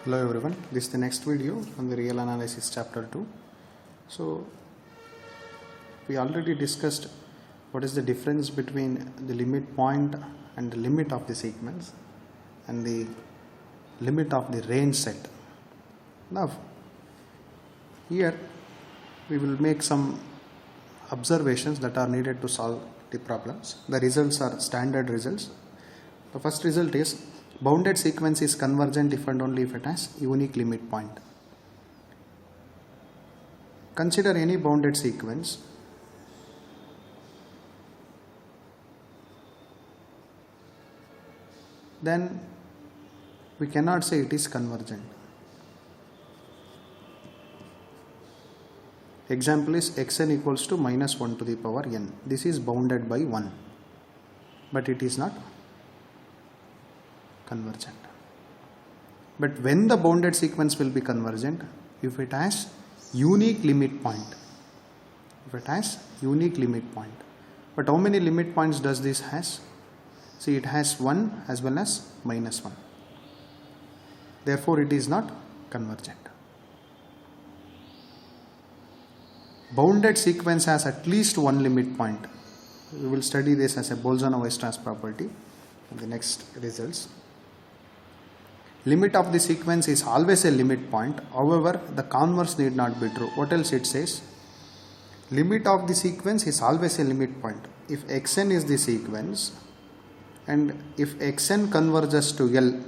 Hello everyone, this is the next video on the real analysis chapter 2. So we already discussed what is the difference between the limit point and the limit of the sequence and the limit of the range set. Now here we will make some observations that are needed to solve the problems. The results are standard results. The first result is bounded sequence is convergent if and only if it has unique limit point. Consider any bounded sequence then we cannot say it is convergent. Example is xn equals to minus 1 to the power n. This is bounded by 1, but it is not convergent. But when the bounded sequence will be convergent? If it has unique limit point. If it has unique limit point. But how many limit points does this has? See, it has 1 as well as minus 1. Therefore, it is not convergent. Bounded sequence has at least one limit point. We will study this as a Bolzano-Weierstrass property in the next results. Limit of the sequence is always a limit point. However, the converse need not be true. What else it says? Limit of the sequence is always a limit point. If xn is the sequence and if xn converges to L,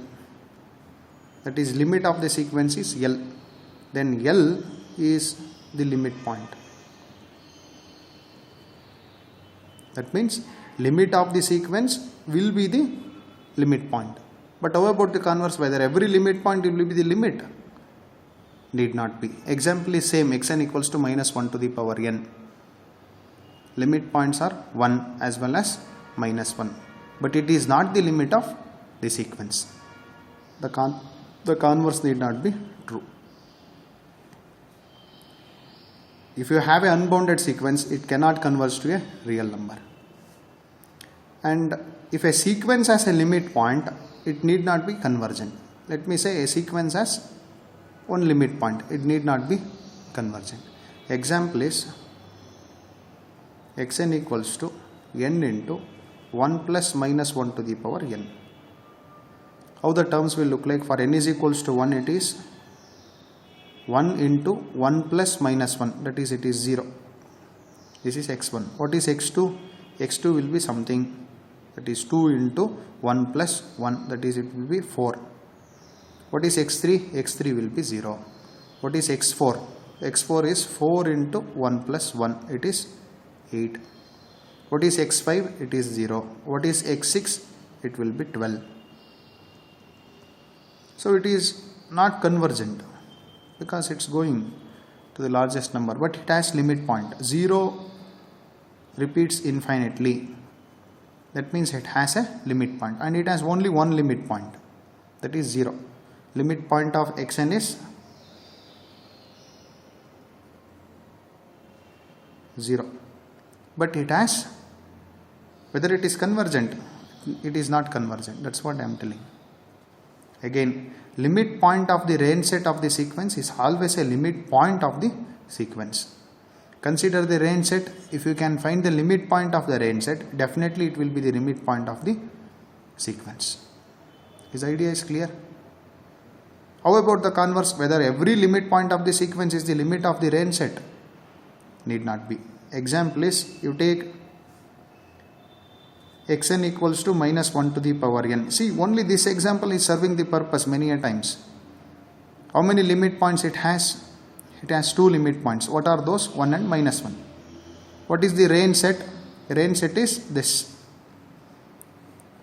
that is limit of the sequence is L, then L is the limit point. That means limit of the sequence will be the limit point. But how about the converse? Whether every limit point will be the limit? Need not be. Example is same, xn equals to minus 1 to the power n. Limit points are 1 as well as minus 1. But it is not the limit of the sequence. The converse need not be true. If you have an unbounded sequence, it cannot converge to a real number. And if a sequence has a limit point, it need not be convergent. Let me say a sequence has one limit point. It need not be convergent. Example is xn equals to n into 1 plus minus 1 to the power n. How the terms will look like? For n is equals to 1, it is 1 into 1 plus minus 1. That is, it is 0. This is x1. What is x2? x2 will be something. That is 2 into 1 plus 1, that is it will be 4. What is x3? x3 will be 0. What is x4? x4 is 4 into 1 plus 1, it is 8. What is x5? It is 0. What is x6? It will be 12. So it is not convergent because it is going to the largest number, but it has limit point. 0 repeats infinitely. That means it has a limit point and it has only one limit point, that is 0. Limit point of xn is 0. But it has, whether it is convergent, it is not convergent. That's what I am telling. Again, limit point of the range set of the sequence is always a limit point of the sequence. Consider the range set. If you can find the limit point of the range set, definitely it will be the limit point of the sequence. This idea is clear. How about the converse? Whether every limit point of the sequence is the limit of the range set? Need not be. Example is, you take xn equals to minus 1 to the power n. See, only this example is serving the purpose many a times. How many limit points it has? It has two limit points. What are those? 1 and minus 1. What is the range set? Range set is this.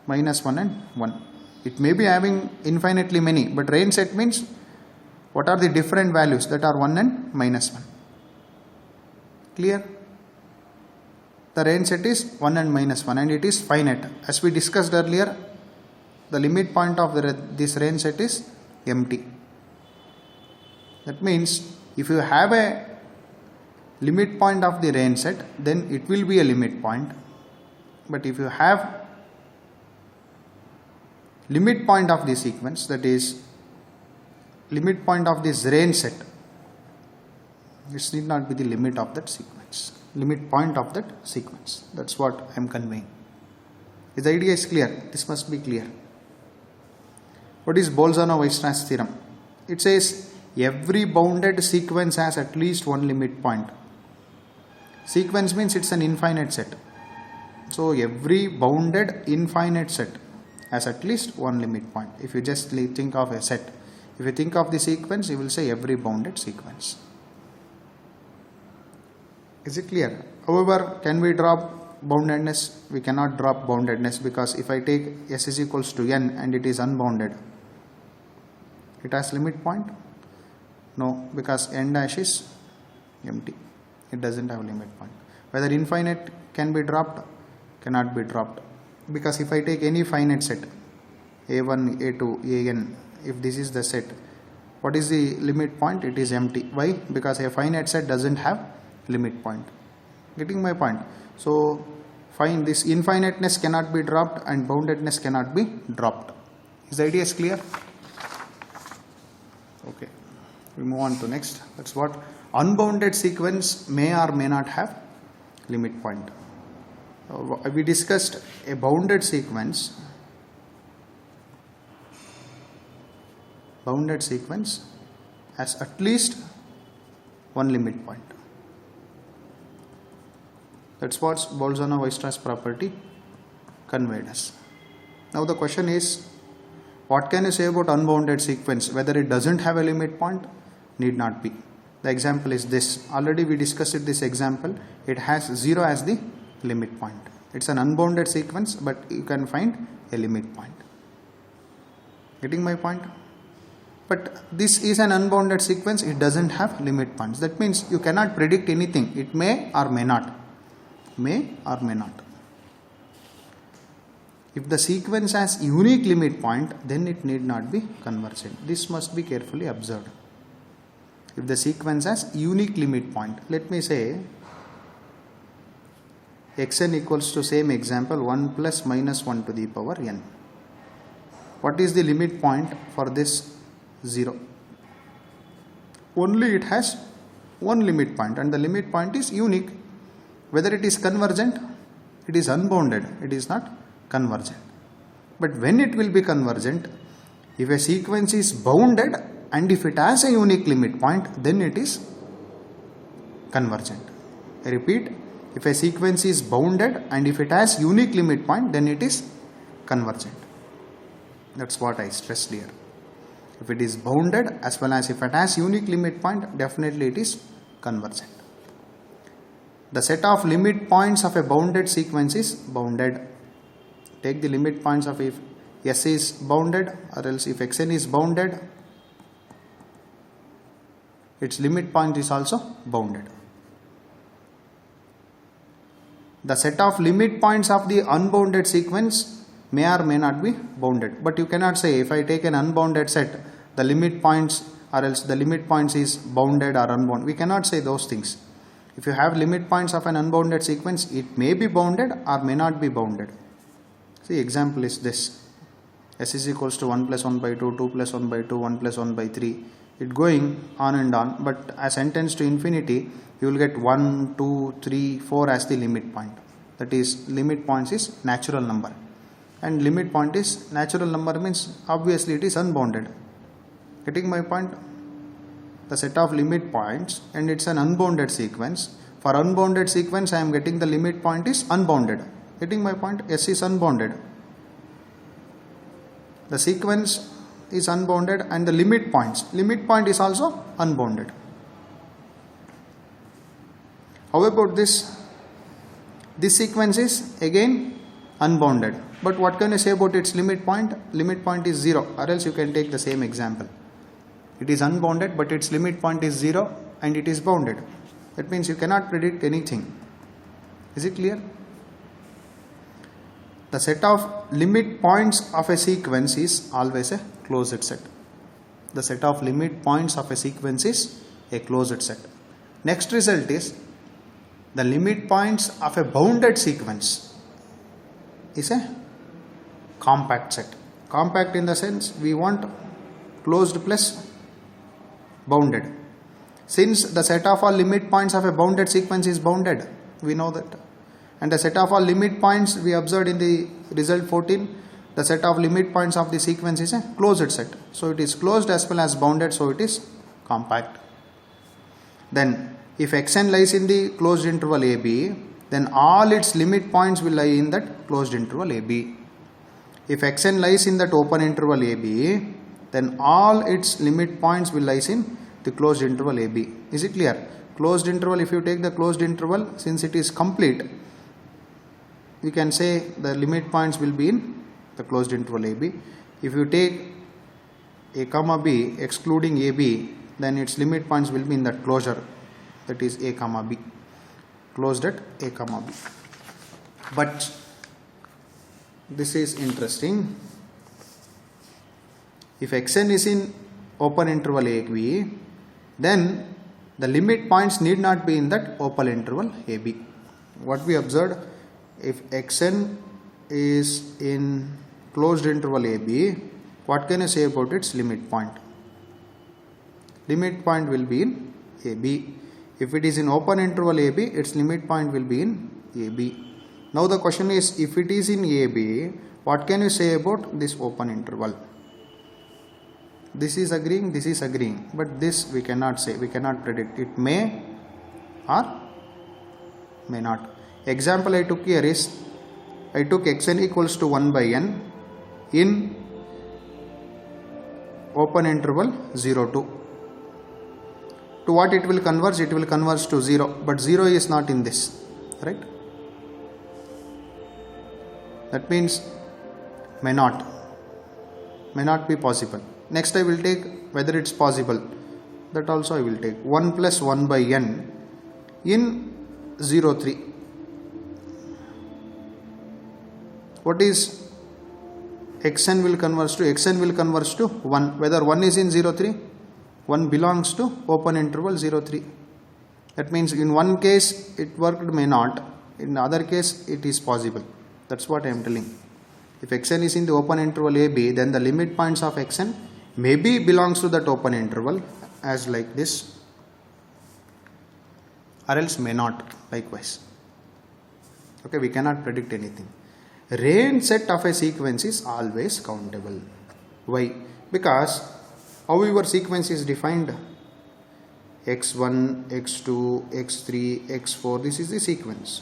Minus 1 and 1. It may be having infinitely many, but range set means what are the different values that are 1 and minus 1. Clear? The range set is 1 and minus 1 and it is finite. As we discussed earlier, the limit point of this range set is empty. That means if you have a limit point of the range set, then it will be a limit point. But if you have limit point of the sequence, that is limit point of this range set. This need not be the limit of that sequence. Limit point of that sequence. That's what I am conveying. If the idea is clear, this must be clear. What is Bolzano-Weierstrass theorem? It says every bounded sequence has at least one limit point. Sequence means it's an infinite set. So every bounded infinite set has at least one limit point. If you just think of a set, if you think of the sequence, you will say every bounded sequence. Is it clear? However, can we drop boundedness? We cannot drop boundedness, because if I take S is equals to n and it is unbounded, it has limit point? No, because n dash is empty. It doesn't have limit point. Whether infinite can be dropped? Cannot be dropped. Because if I take any finite set, a1, a2, an, if this is the set, what is the limit point? It is empty. Why? Because a finite set doesn't have limit point. Getting my point? So find this infiniteness cannot be dropped and boundedness cannot be dropped. Is the idea is clear? Okay, we move on to next. That's what unbounded sequence may or may not have limit point. We discussed a bounded sequence. Bounded sequence has at least one limit point. That's what Bolzano-Weierstrass property conveyed us. Now the question is, what can you say about unbounded sequence? Whether it doesn't have a limit point? Need not be. The example is this. Already we discussed this example. It has 0 as the limit point. It's an unbounded sequence, but you can find a limit point. Getting my point? But this is an unbounded sequence. It doesn't have limit points. That means you cannot predict anything. It may or may not. May or may not. If the sequence has unique limit point, then it need not be convergent. This must be carefully observed. If the sequence has unique limit point, let me say xn equals to, same example, 1 plus minus 1 to the power n. What is the limit point for this 0? Only it has one limit point, and the limit point is unique. Whether it is convergent, it is unbounded, it is not convergent. But when it will be convergent, if a sequence is bounded and if it has a unique limit point, then it is convergent. I repeat, if a sequence is bounded and if it has unique limit point, then it is convergent. That's what I stressed here. If it is bounded as well as if it has unique limit point, definitely it is convergent. The set of limit points of a bounded sequence is bounded. Take the limit points of if S is bounded, or else if Xn is bounded, its limit point is also bounded. The set of limit points of the unbounded sequence may or may not be bounded. But you cannot say, if I take an unbounded set, the limit points, or else the limit points is bounded or unbounded. We cannot say those things. If you have limit points of an unbounded sequence, it may be bounded or may not be bounded. See, example is this. S is equals to 1 plus 1 by 2, 2 plus 1 by 2, 1 plus 1 by 3. It going on and on, but as n tends to infinity, you will get 1, 2, 3, 4 as the limit point. That is, limit points is natural number. And limit point is natural number means obviously it is unbounded. Getting my point? The set of limit points, and it's an unbounded sequence. For unbounded sequence, I am getting the limit point is unbounded. Getting my point? S is unbounded. The sequence is unbounded and the limit point is also unbounded. How about this? This sequence is again unbounded. But what can you say about its limit point? Limit point is 0, or else you can take the same example. It is unbounded, but its limit point is 0 and it is bounded. That means you cannot predict anything. Is it clear? The set of limit points of a sequence is always a closed set. The set of limit points of a sequence is a closed set. Next result is the limit points of a bounded sequence is a compact set. Compact in the sense we want closed plus bounded. Since the set of all limit points of a bounded sequence is bounded, we know that. And the set of all limit points we observed in the result 14, the set of limit points of the sequence is a closed set. So it is closed as well as bounded, so it is compact. Then if xn lies in the closed interval AB, then all its limit points will lie in that closed interval AB. If xn lies in that open interval AB, then all its limit points will lie in the closed interval AB. Is it clear? Closed interval, if you take the closed interval, since it is complete, you can say the limit points will be in the closed interval AB. If you take A comma B excluding AB, then its limit points will be in that closure, that is A comma B, closed at A comma B. But this is interesting. If xn is in open interval AB, then the limit points need not be in that open interval AB. What we observed, if xn is in closed interval AB, what can you say about its limit point? Limit point will be in AB. If it is in open interval AB, its limit point will be in AB. Now the question is, if it is in AB, what can you say about this open interval? This is agreeing, but this we cannot say, we cannot predict. It may or may not. Example I took here is, I took xn equals to 1 by n in open interval 0 to. To what it will converge? It will converge to 0, but 0 is not in this, right? That means may not be possible. Next I will take whether it's possible. That also I will take 1 plus 1 by n in 0, 3. What is xn will converge to? Xn will converge to 1. Whether 1 is in 0, 3? 1 belongs to open interval 0, 3. That means in one case it worked, may not. In the other case it is possible. That's what I am telling. If xn is in the open interval AB, then the limit points of xn maybe belongs to that open interval as like this, or else may not likewise. Okay, we cannot predict anything. Range set of a sequence is always countable. Why? Because how your sequence is defined, x1, x2, x3, x4, this is the sequence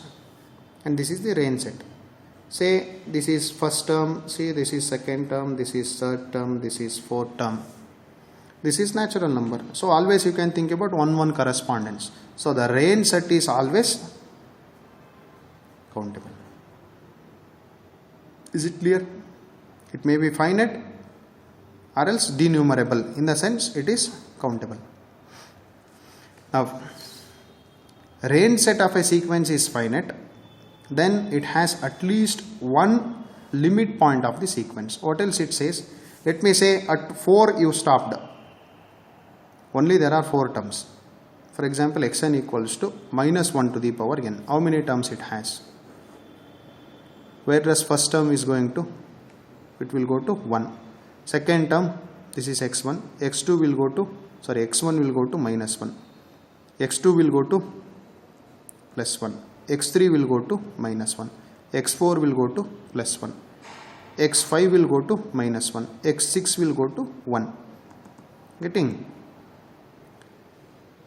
and this is the range set. Say this is first term, say this is second term, this is third term, this is fourth term. This is natural number. So always you can think about 1-1 correspondence. So the range set is always countable. Is it clear? It may be finite or else denumerable. In the sense it is countable. Now range set of a sequence is finite, then it has at least one limit point of the sequence. What else it says? Let me say at 4 you stopped. Only there are 4 terms. For example, xn equals to minus 1 to the power n. How many terms it has? Where does first term is going to? It will go to 1. Second term, this is x1. x1 will go to minus 1. x2 will go to plus 1. x3 will go to minus 1. x4 will go to plus 1. x5 will go to minus 1. x6 will go to 1. Getting?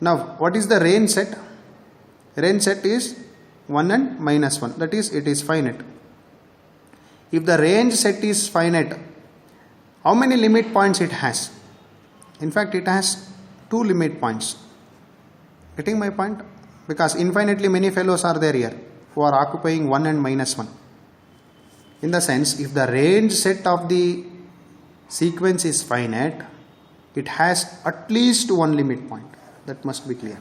Now, what is the range set? Range set is 1 and minus 1. That is, it is finite. If the range set is finite, how many limit points it has? In fact, it has 2 limit points. Getting my point? Because infinitely many fellows are there here who are occupying 1 and minus 1. In the sense, if the range set of the sequence is finite, it has at least one limit point. That must be clear.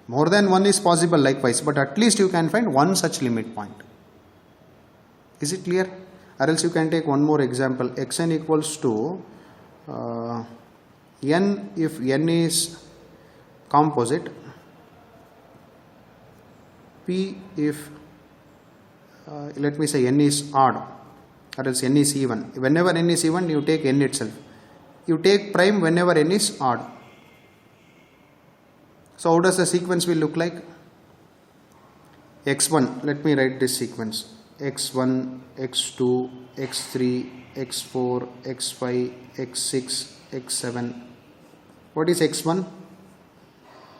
More than one is possible likewise, but at least you can find one such limit point. Is it clear? Or else you can take one more example. Xn equals to n if n is composite, p if let me say n is odd, or else n is even. Whenever n is even, you take n itself. You take prime whenever n is odd. So how does the sequence will look like? x1, let me write this sequence: x1, x2, x3, x4, x5, x6, x7. What is x1?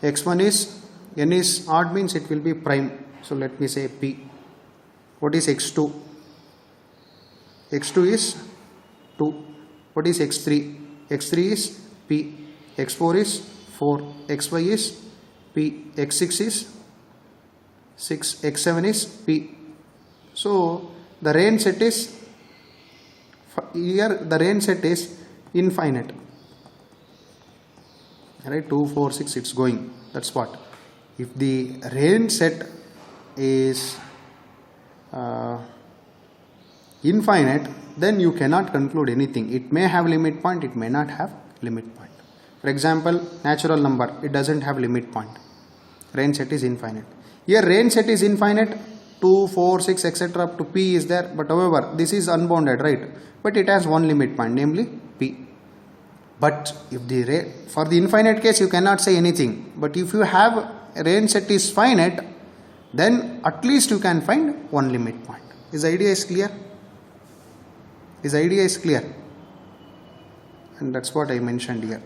x1 is, n is odd means it will be prime. So let me say p. What is x2? x2 is 2. What is x3? x3 is p. x4 is 4. xy is p. x6 is 6. x7 is p. So the range set is, here the range set is infinite. Right, 2, 4, 6, it's going. That's what. If the range set is infinite, then you cannot conclude anything. It may have limit point, it may not have limit point. For example, natural number, it doesn't have limit point. Range set is infinite. Here range set is infinite, 2, 4, 6, etc. up to p is there, but however this is unbounded, right? But it has one limit point, namely p. But if the for the infinite case you cannot say anything, but if you have a range set is finite, then at least you can find one limit point. This idea is clear? This idea is clear, and that's what I mentioned here.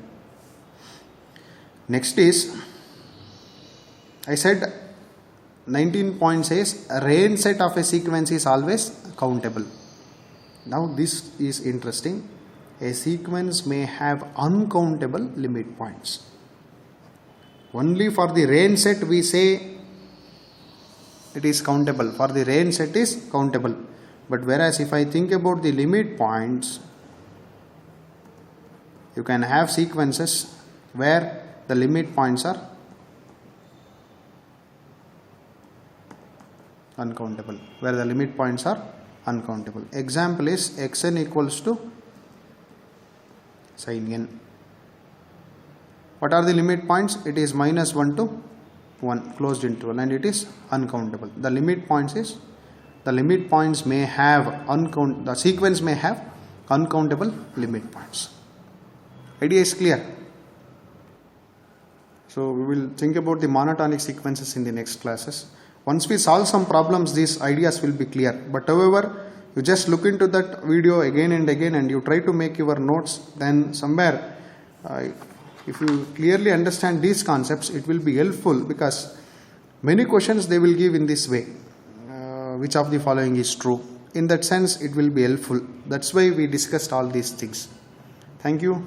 Next is, I said 19 point says a range set of a sequence is always countable. Now this is interesting. A sequence may have uncountable limit points. Only for the range set we say it is countable. For the range set is countable. But whereas if I think about the limit points, you can have sequences where the limit points are uncountable. Where the limit points are uncountable. Example is xn equals to sin n. What are the limit points? It is -1 to 1 closed interval, and it is uncountable. The limit points is, the limit points may have the sequence may have uncountable limit points. Idea is clear. So we will think about the monotonic sequences in the next classes. Once we solve some problems, these ideas will be clear. But however, you just look into that video again and again and you try to make your notes, then somewhere if you clearly understand these concepts, it will be helpful, because many questions they will give in this way. Which of the following is true? In that sense, it will be helpful. That's why we discussed all these things. Thank you.